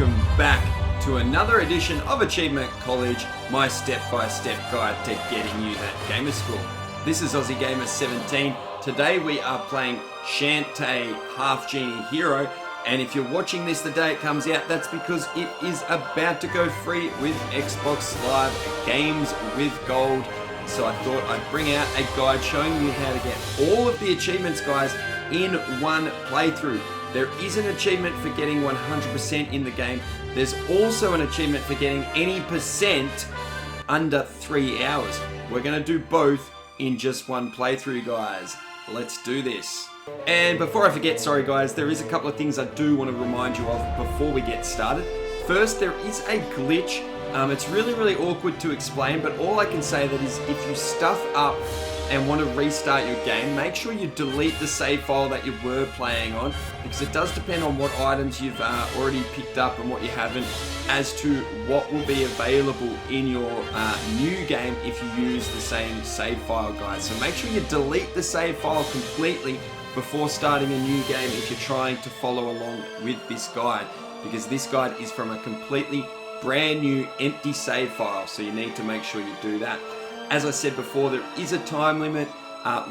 welcome back to another edition of Achievement College, my step-by-step guide to getting you that gamer score. This is Aussie Gamer 17. Today we are playing Shantae Half Genie Hero, and if you're watching this the day it comes out, that's because it is about to go free with Xbox Live Games with Gold. So I thought I'd bring out a guide showing you how to get all of the achievements, guys, in one playthrough. There is an achievement for getting 100% in the game. There's also an achievement for getting any percent under 3 hours. We're going to do both in just one playthrough, guys. Let's do this. And before I forget, sorry guys, there is a couple of things I do want to remind you of before we get started. First, there is a glitch. It's really awkward to explain, but all I can say that is if you stuff up and want to restart your game, make sure you delete the save file that you were playing on, because it does depend on what items you've already picked up and what you haven't as to what will be available in your new game if you use the same save file, guys. So make sure you delete the save file completely before starting a new game if you're trying to follow along with this guide, because this guide is from a completely brand new empty save file, so you need to make sure you do that. As I said before, there is a time limit.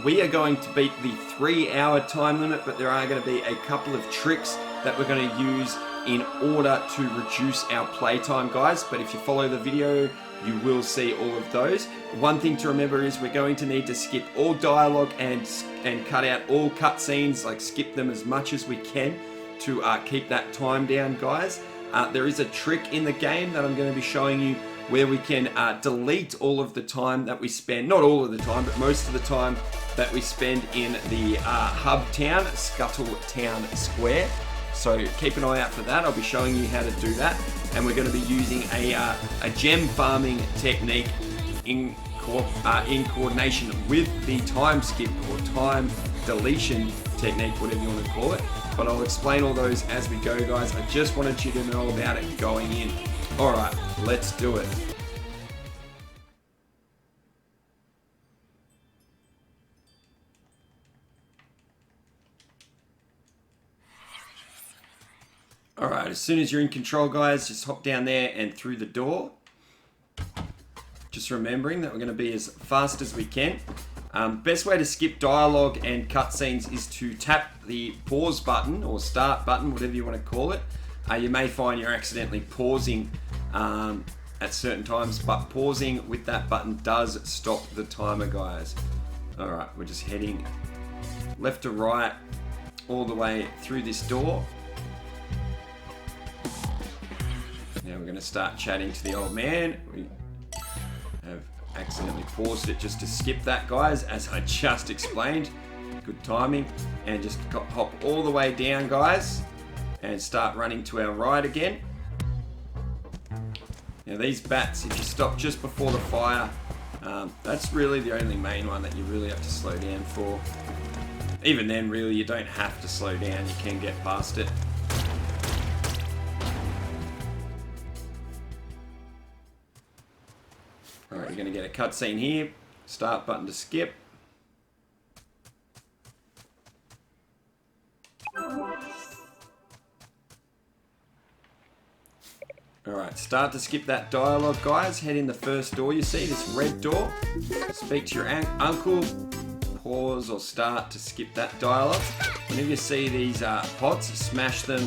We are going to beat the 3-hour time limit, but there are going to be a couple of tricks that we're going to use in order to reduce our playtime, guys. But if you follow the video, you will see all of those. One thing to remember is we're going to need to skip all dialogue and cut out all cutscenes, like skip them as much as we can to keep that time down, guys. There is a trick in the game that I'm going to be showing you where we can delete all of the time that we spend, not all of the time, but most of the time that we spend in the hub town, Scuttle Town Square. So keep an eye out for that. I'll be showing you how to do that. And we're going to be using a gem farming technique in coordination with the time skip or time deletion technique, whatever you want to call it. But I'll explain all those as we go, guys. I just wanted you to know about it going in. Alright, let's do it. Alright, as soon as you're in control, guys, just hop down there and through the door. Just remembering that we're going to be as fast as we can. Best way to skip dialogue and cutscenes is to tap the pause button or start button, whatever you want to call it. You may find you're accidentally pausing at certain times, but pausing with that button does stop the timer, guys. Alright, we're just heading left to right all the way through this door. Now we're going to start chatting to the old man. We have accidentally paused it just to skip that, guys, as I just explained. Good timing. And just hop all the way down, guys, and start running to our right again. Now these bats, if you stop just before the fire, that's really the only main one that you really have to slow down for. Even then, really, you don't have to slow down. You can get past it. Alright, you're going to get a cutscene here. Start button to skip. Alright, start to skip that dialogue, guys. Head in the first door you see, this red door. Speak to your uncle. Pause or start to skip that dialogue. Whenever you see these pots, smash them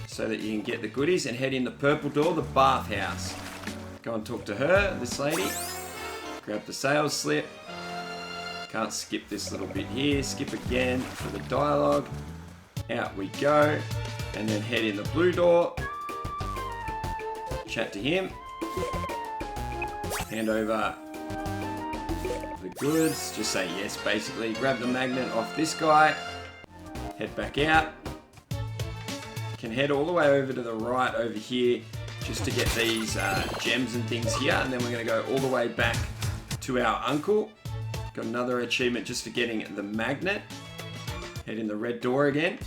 so that you can get the goodies, and head in the purple door, the bathhouse. Go and talk to her, this lady. Grab the sales slip. Can't skip this little bit here. Skip again for the dialogue. Out we go. And then head in the blue door. Chat to him. Hand over the goods. Just say yes, basically. Grab the magnet off this guy. Head back out. Can head all the way over to the right over here just to get these gems and things here. And then we're going to go all the way back to our uncle. Got another achievement just for getting the magnet. Head in the red door again.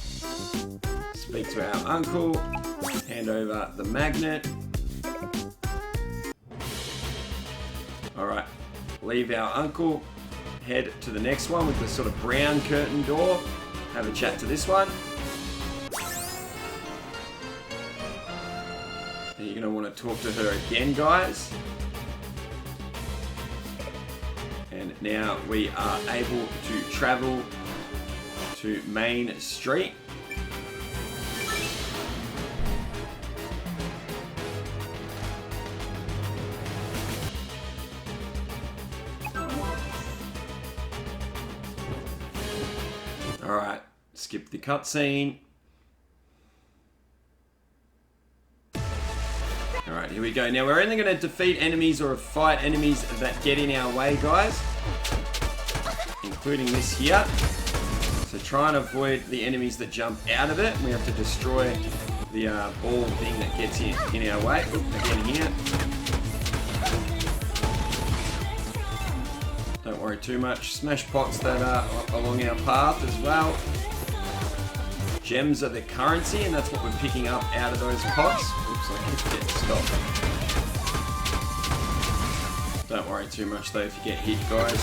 Speak to our uncle. Hand over the magnet. Alright, leave our uncle. Head to the next one with the sort of brown curtain door. Have a chat to this one. Gonna want to talk to her again, guys. And now we are able to travel to Main Street. Alright, skip the cutscene. Alright, here we go. Now we're only going to defeat enemies or fight enemies that get in our way, guys. Including this here. So try and avoid the enemies that jump out of it. We have to destroy the ball thing that gets in our way. Again here. Don't worry too much. Smash pots that are along our path as well. Gems are the currency, and that's what we're picking up out of those pots. Oops, I hit it. Stop. Don't worry too much though if you get hit, guys.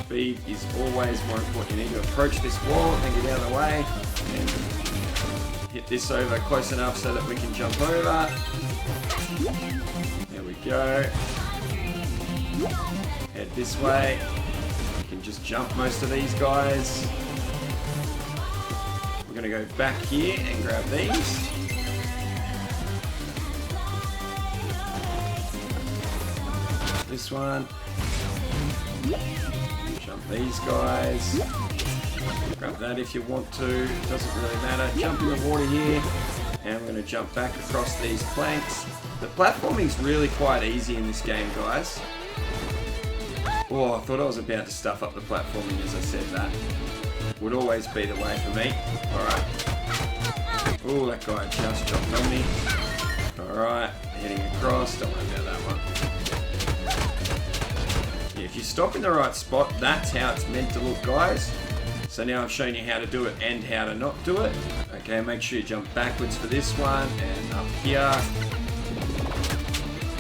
Speed is always more important. You need to approach this wall and get out of the way. And hit this over close enough so that we can jump over. There we go. Head this way. You can just jump most of these guys. We're going to go back here and grab these. This one. Jump these guys. Grab that if you want to. Doesn't really matter. Jump in the water here. And we're going to jump back across these planks. The platforming's really quite easy in this game, guys. Oh, I thought I was about to stuff up the platforming as I said that. Would always be the way for me. Alright. Oh, that guy just jumped on me. Alright, heading across. Don't worry about that one. Yeah, if you stop in the right spot, that's how it's meant to look, guys. So now I've shown you how to do it and how to not do it. Okay, make sure you jump backwards for this one and up here.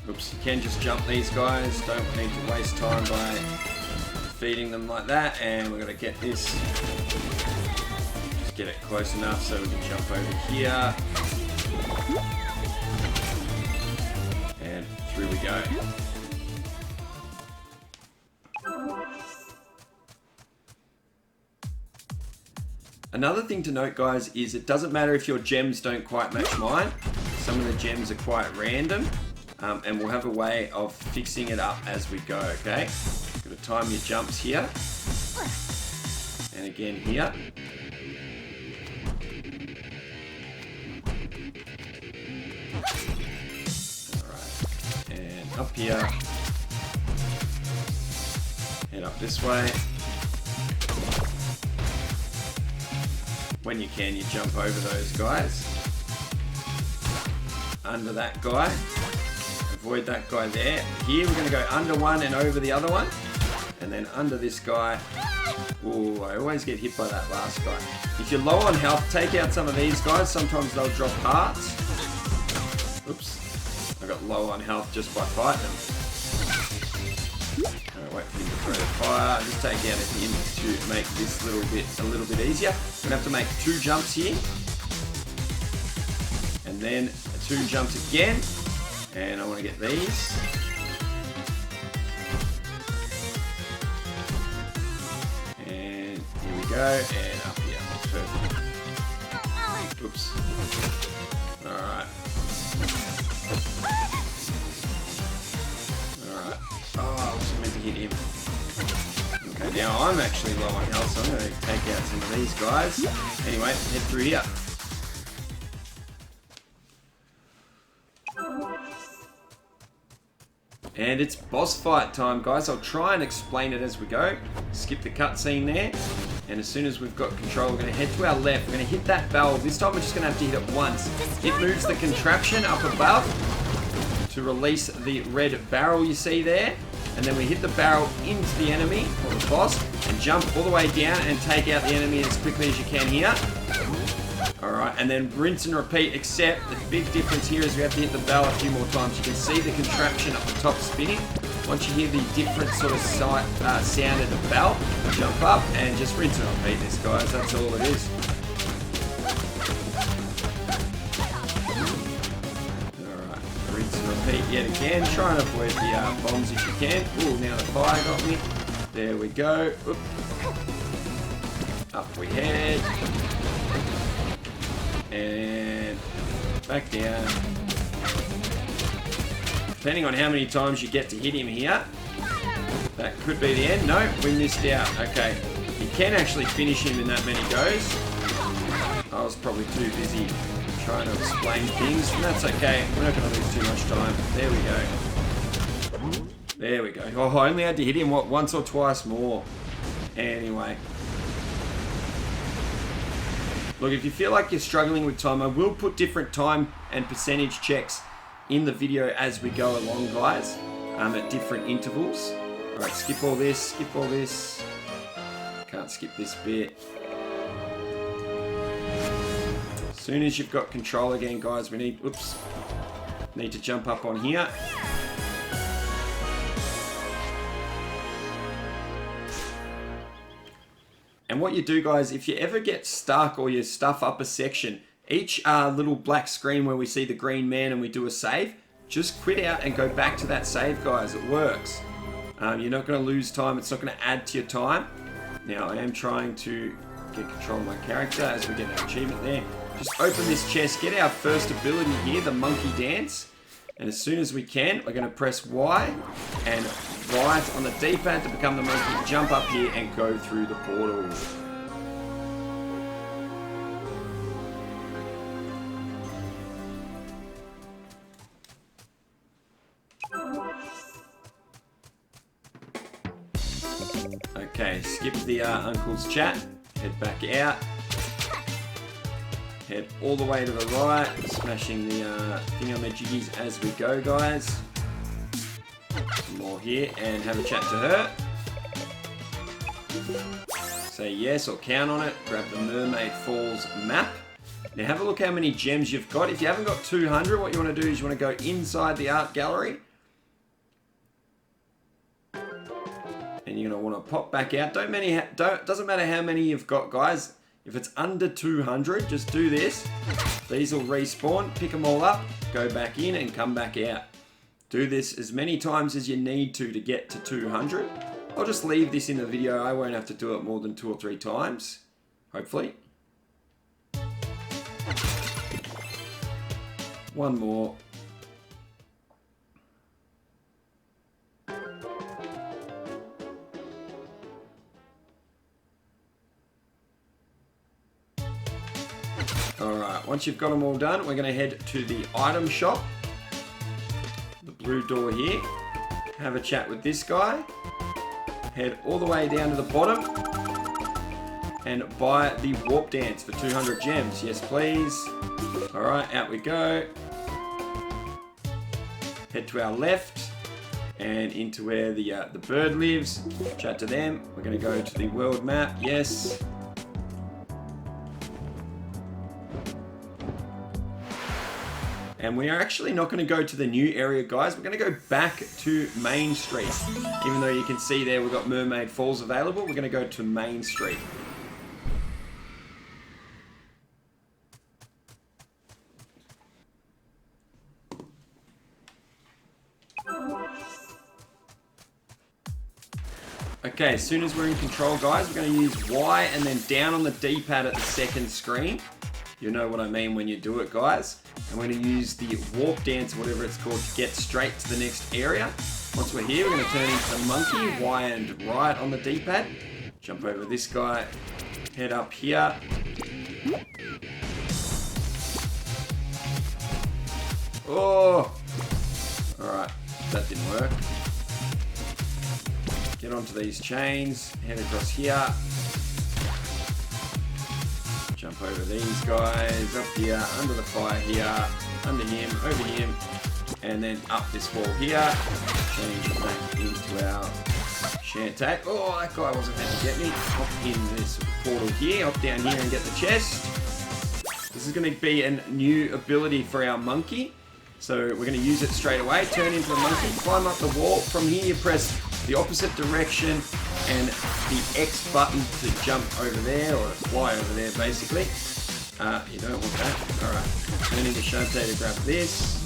Oops, you can just jump these guys. Don't need to waste time by feeding them like that. And we're going to get this. Just get it close enough so we can jump over here. And through we go. Another thing to note, guys, is it doesn't matter if your gems don't quite match mine. Some of the gems are quite random. And we'll have a way of fixing it up as we go, okay? Got to time your jumps here. And again here. Alright. And up here. Head up this way. When you can, you jump over those guys. Under that guy. Avoid that guy there. Here we're going to go under one and over the other one. And then under this guy. Ooh, I always get hit by that last guy. If you're low on health, take out some of these guys. Sometimes they'll drop hearts. Oops. I got low on health just by fighting them. Alright, wait for him to throw the fire. Just take out at him to make this a little bit easier. We're going to have to make 2 jumps here. And then 2 jumps again. And I want to get these. And here we go. And up here. Perfect. Oops. Alright. Alright. Oh, I was meant to hit him. Okay, now I'm actually low on health, so I'm going to take out some of these guys. Anyway, head through here. And it's boss fight time, guys. I'll try and explain it as we go. Skip the cutscene there. And as soon as we've got control, we're going to head to our left. We're going to hit that bell. This time we're just going to have to hit it once. It moves the contraption up above to release the red barrel you see there. And then we hit the barrel into the enemy, or the boss, and jump all the way down and take out the enemy as quickly as you can here. Alright, and then rinse and repeat, except the big difference here is we have to hit the bell a few more times. You can see the contraption up the top spinning. Once you hear the different sort of sound of the bell, jump up and just rinse and repeat this, guys. That's all it is. yet again. Try and avoid the bombs if you can. Ooh, now the fire got me. There we go. Oop. Up we head. And back down. Depending on how many times you get to hit him here, that could be the end. No, we missed out. Okay. You can actually finish him in that many goes. I was probably too busy trying to explain things, and that's okay. We're not going to lose too much time. There we go. There we go. Oh, I only had to hit him, what, once or twice more. Anyway. Look, if you feel like you're struggling with time, I will put different time and percentage checks in the video as we go along, guys, at different intervals. Alright, skip all this, skip all this. Can't skip this bit. As soon as you've got control again, guys, we need, oops, need to jump up on here. And what you do, guys, if you ever get stuck or you stuff up a section, each little black screen where we see the green man and we do a save, just quit out and go back to that save, guys. It works. You're not going to lose time. It's not going to add to your time. Now, I am trying to get control of my character as we get an achievement there. Just open this chest, get our first ability here, the monkey dance. And as soon as we can, we're going to press Y and right on the D-pad to become the monkey, jump up here and go through the portal. Okay, skip the uncle's chat, head back out, head all the way to the right, smashing the thingamajiggies as we go, guys. Some more here, and have a chat to her. Say yes or count on it, grab the Mermaid Falls map. Now have a look how many gems you've got. If you haven't got 200, what you want to do is you want to go inside the art gallery. And you're going to want to pop back out. Doesn't matter how many you've got, guys. If it's under 200, just do this. These will respawn, pick them all up, go back in and come back out. Do this as many times as you need to get to 200. I'll just leave this in the video. I won't have to do it more than 2 or 3 times, hopefully. One more. Alright, once you've got them all done, we're going to head to the item shop. The blue door here. Have a chat with this guy. Head all the way down to the bottom. And buy the warp dance for 200 gems. Yes, please. Alright, out we go. Head to our left. And into where the bird lives. Chat to them. We're going to go to the world map. Yes. And we are actually not going to go to the new area, guys. We're going to go back to Main Street. Even though you can see there we've got Mermaid Falls available, we're going to go to Main Street. Okay, as soon as we're in control, guys, we're going to use Y and then down on the D-pad at the second screen. You know what I mean when you do it, guys. And we're going to use the warp dance, whatever it's called, to get straight to the next area. Once we're here, we're going to turn into the monkey, Y and right on the D-pad. Jump over this guy, head up here. Oh! Alright, that didn't work. Get onto these chains, head across here. Jump over these guys, up here, under the fire here, under him, over him, and then up this wall here. Change back into our Shantae. Oh, that guy wasn't meant to get me. Hop in this portal here, hop down here and get the chest. This is going to be a new ability for our monkey. So we're going to use it straight away. Turn into a monkey, climb up the wall. From here you press the opposite direction and the X button to jump over there, or fly over there basically. You don't want that. Alright, turn into Shantae to grab this.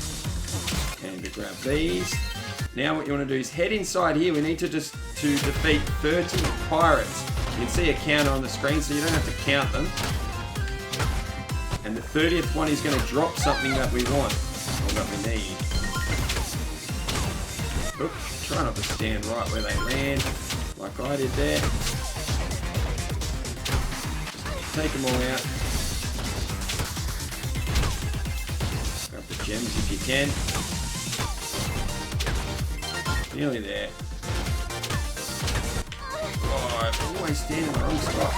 And to grab these. Now what you want to do is head inside here. We need to defeat 30 pirates. You can see a counter on the screen, so you don't have to count them. And the 30th one is going to drop something that we want, or that we need. Oops, try not to stand right where they land, like I did there. Just take them all out. Grab the gems if you can. Nearly there. Oh, I always stand in the wrong spot.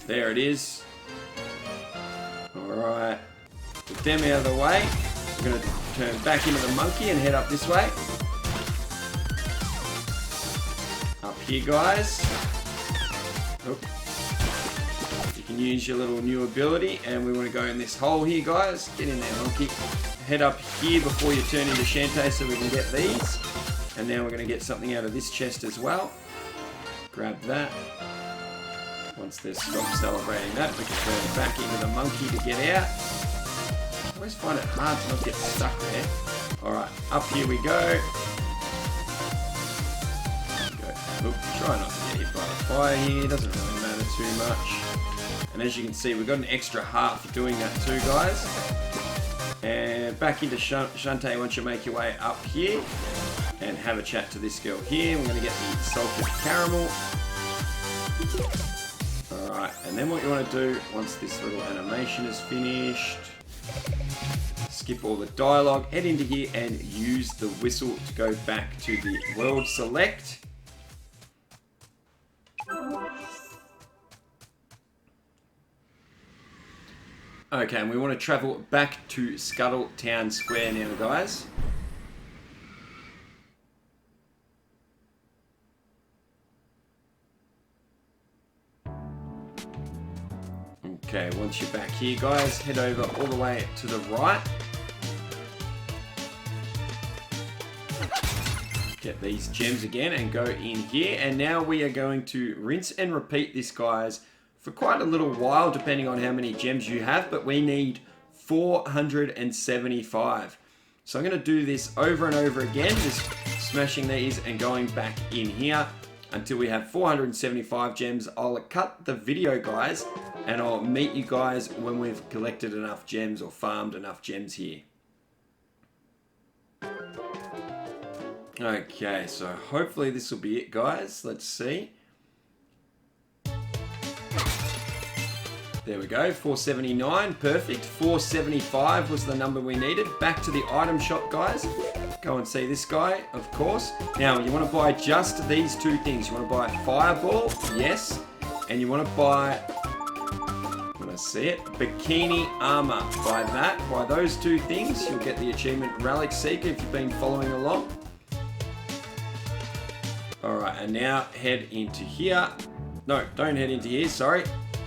There it is. Alright. Put them out of the way. We're going to turn back into the monkey and head up this way. Up here, guys. Oh. You can use your little new ability, and we want to go in this hole here, guys. Get in there, monkey. Head up here before you turn into Shantae so we can get these. And now we're going to get something out of this chest as well. Grab that. Once they stop celebrating that, we can turn back into the monkey to get out. I always find it hard to not get stuck there. Alright, up here we go. Oop, try not to get hit by the fire here, doesn't really matter too much. And as you can see, we've got an extra heart for doing that too, guys. And back into Shantae once you make your way up here. And have a chat to this girl here. We're going to get the salted caramel. Alright, and then what you want to do, once this little animation is finished, skip all the dialogue, head into here and use the whistle to go back to the world select. Okay, and we want to travel back to Scuttle Town Square now, guys. Okay, once you're back here, guys, head over all the way to the right. Get these gems again and go in here. And now we are going to rinse and repeat this, guys, for quite a little while, depending on how many gems you have, but we need 475. So I'm going to do this over and over again, just smashing these and going back in here until we have 475 gems. I'll cut the video, guys, and I'll meet you guys when we've collected enough gems or farmed enough gems here. Okay, so hopefully this will be it, guys. Let's see. There we go, 479, perfect. 475 was the number we needed. Back to the item shop, guys. Go and see this guy, of course. Now, you want to buy just these two things. You want to buy a fireball, yes. And you want to buy, when I see it, bikini armor. Buy that, buy those two things. You'll get the achievement Relic Seeker if you've been following along. Alright, and now head into here. No, don't head into here, sorry.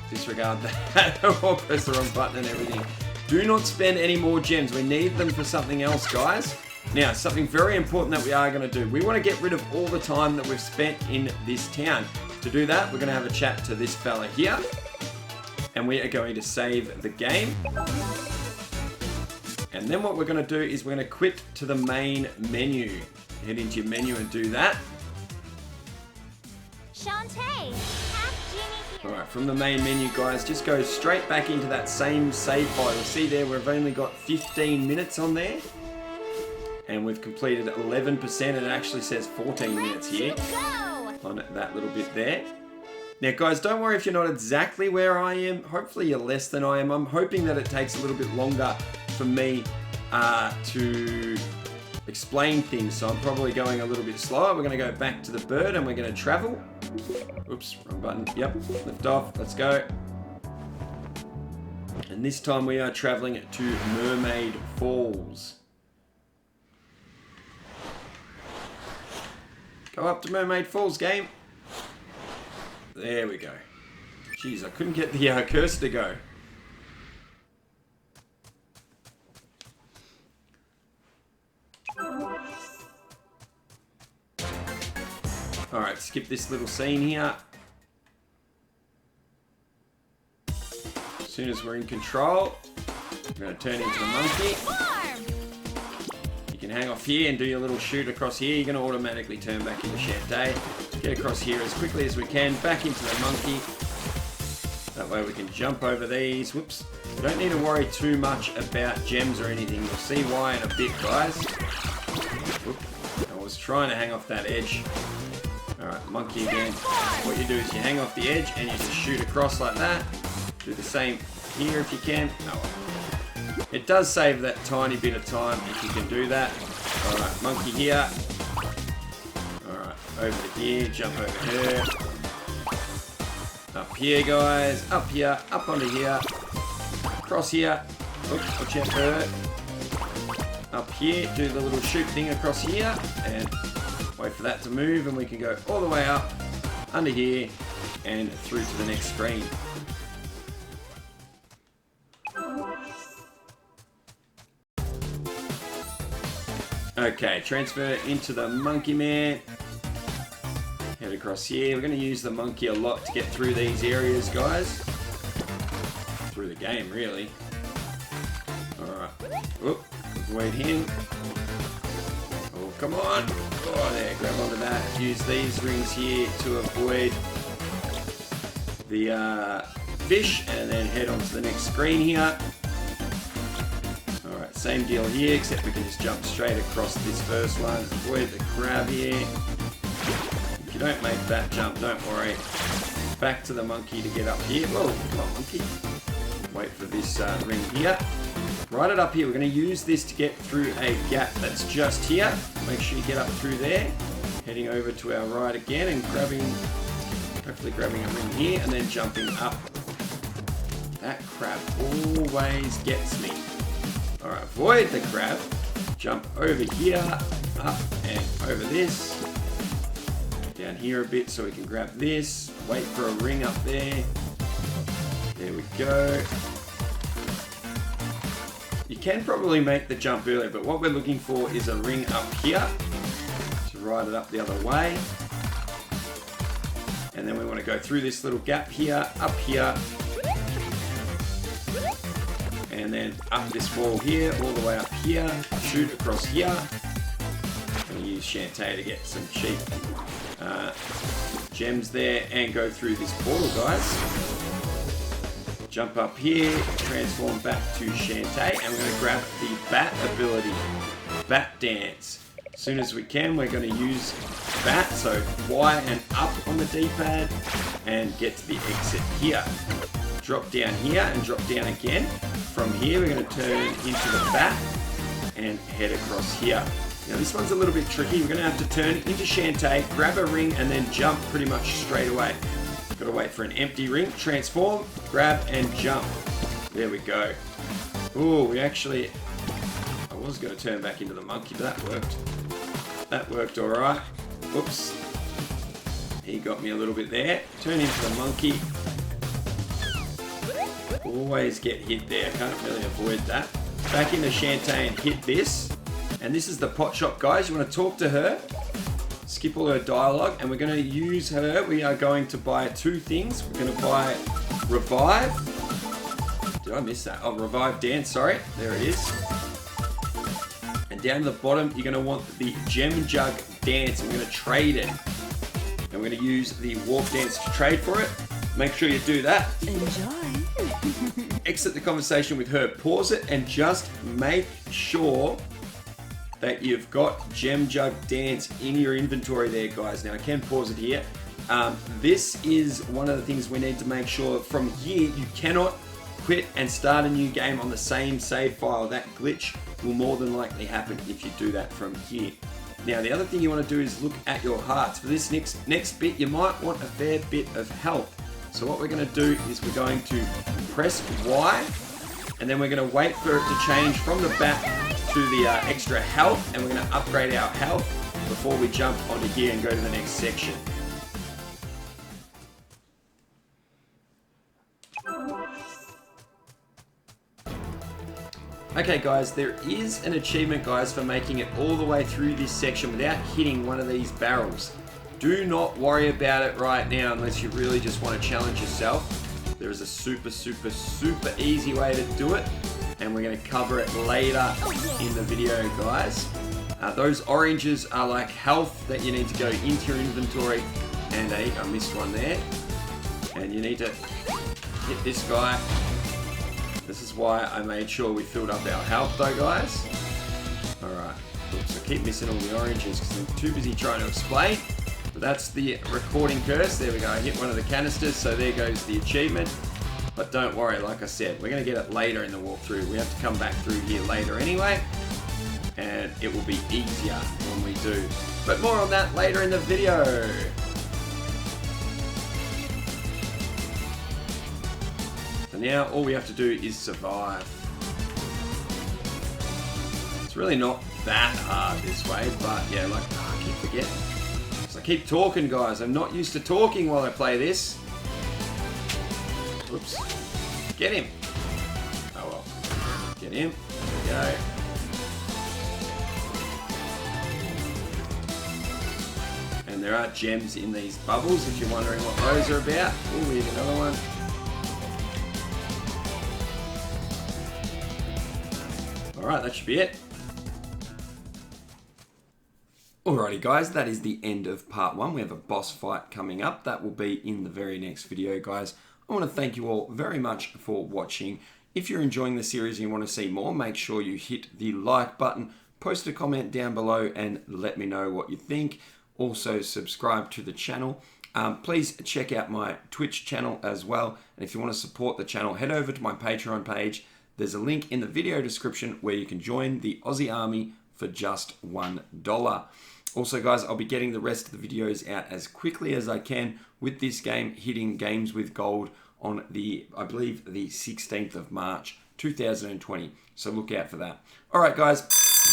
Disregard that. Or press the wrong button and everything. Do not spend any more gems. We need them for something else, guys. Now, something very important that we are going to do. We want to get rid of all the time that we've spent in this town. To do that, we're going to have a chat to this fella here. And we are going to save the game. And then what we're going to do is we're going to quit to the main menu. Head into your menu and do that. Shantae, have Genie here. Alright, from the main menu, guys, just go straight back into that same save file. You'll see there we've only got 15 minutes on there. And we've completed 11%, and it actually says 14 minutes here on that little bit there. Now, guys, don't worry if you're not exactly where I am. Hopefully you're less than I am. I'm hoping that it takes a little bit longer for me to explain things, so I'm probably going a little bit slower. We're going to go back to the bird and we're going to travel. Oops, wrong button. Yep, lift off. Let's go. And this time we are traveling to Mermaid Falls. Go up to Mermaid Falls, game. There we go. Jeez, I couldn't get the cursor to go. Alright, skip this little scene here. As soon as we're in control, we're going to turn into the monkey. can hang off here and do your little shoot across here. You're going to automatically turn back into Shantae. Get across here as quickly as we can, back into the monkey. That way we can jump over these. Whoops. We don't need to worry too much about gems or anything. You'll see why in a bit, guys. Whoop. I was trying to hang off that edge. Alright, monkey again. What you do is you hang off the edge and you just shoot across like that. Do the same here if you can. Oh. It does save that tiny bit of time if you can do that. Alright, monkey here. Alright, over to here, jump over here. Up here, guys. Up here, up onto here. Across here. Oops, watch out for her. Up here, do the little shoot thing across here. And wait for that to move and we can go all the way up, under here, and through to the next screen. Okay, transfer into the monkey man. Head across here. We're going to use the monkey a lot to get through these areas, guys. Through the game, really. Alright. Whoop. Avoid him. Oh, come on. Oh, there. Grab onto that. Use these rings here to avoid the fish. And then head on to the next screen here. Same deal here, except we can just jump straight across this first one. Avoid the grab here. If you don't make that jump, don't worry. Back to the monkey to get up here. Whoa, come on, monkey. Wait for this ring here. Right it up here. We're going to use this to get through a gap that's just here. Make sure you get up through there. Heading over to our right again and grabbing, hopefully grabbing a ring here and then jumping up. That crab always gets me. Alright, avoid the crab, jump over here, up and over this, down here a bit so we can grab this, wait for a ring up there, there we go. You can probably make the jump earlier, but what we're looking for is a ring up here, to ride it up the other way, and then we want to go through this little gap here, up here, and then up this wall here, all the way up here, shoot across here. I'm going to use Shantae to get some cheap gems there and go through this portal, guys. Jump up here, transform back to Shantae, and we're going to grab the bat ability, bat dance. As soon as we can, we're going to use bat, so Y and up on the D-pad, and get to the exit here. Drop down here and drop down again. From here, we're going to turn into the bat and head across here. Now this one's a little bit tricky. We're going to have to turn into Shantae, grab a ring, and then jump pretty much straight away. Got to wait for an empty ring, transform, grab, and jump. There we go. Ooh, we actually... I was going to turn back into the monkey, but that worked. That worked all right. Whoops. He got me a little bit there. Turn into the monkey. Always get hit there. Can't really avoid that. Back into Shantae and hit this. And this is the pot shop, guys. You want to talk to her. Skip all her dialogue. And we're going to use her. We are going to buy two things. We're going to buy Revive. Did I miss that? Oh, Revive Dance. Sorry. There it is. And down to the bottom, you're going to want the Gem Jug Dance. We're going to trade it. And we're going to use the Warp Dance to trade for it. Make sure you do that. Enjoy. Exit the conversation with her. Pause it and just make sure that you've got Gem Jug Dance in your inventory there, guys. Now, I can pause it here. This is one of the things we need to make sure. From here, you cannot quit and start a new game on the same save file. That glitch will more than likely happen if you do that from here. Now, the other thing you want to do is look at your hearts. For this next bit, you might want a fair bit of health. So what we're going to do is we're going to press Y, and then we're going to wait for it to change from the bat to the extra health, and we're going to upgrade our health before we jump onto here and go to the next section. Okay guys, there is an achievement, guys, for making it all the way through this section without hitting one of these barrels. Do not worry about it right now unless you really just want to challenge yourself. There is a super easy way to do it, and we're going to cover it later in the video, guys. Those oranges are like health that you need to go into your inventory. And I missed one there. And you need to hit this guy. This is why I made sure we filled up our health though, guys. Alright. Oops, I keep missing all the oranges because I'm too busy trying to explain. But that's the recording curse. There we go. I hit one of the canisters, so there goes the achievement. But don't worry, like I said, we're going to get it later in the walkthrough. We have to come back through here later anyway. And it will be easier when we do. But more on that later in the video. So now all we have to do is survive. It's really not that hard this way, but yeah, like, I keep forgetting. So I keep talking, guys. I'm not used to talking while I play this. Oops. Get him. Oh well. Get him. There we go. And there are gems in these bubbles if you're wondering what those are about. Oh, here's another one. Alright, that should be it. Alrighty guys, that is the end of part 1. We have a boss fight coming up. That will be in the very next video, guys. I want to thank you all very much for watching. If you're enjoying the series and you want to see more, make sure you hit the like button, post a comment down below and let me know what you think. Also subscribe to the channel. Please check out my Twitch channel as well. And if you want to support the channel, head over to my Patreon page. There's a link in the video description where you can join the Aussie Army for just $1. Also guys, I'll be getting the rest of the videos out as quickly as I can with this game hitting Games with Gold on the, I believe, the 16th of March 2020. So look out for that. Alright guys,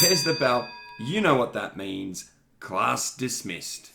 there's the bell. You know what that means. Class dismissed.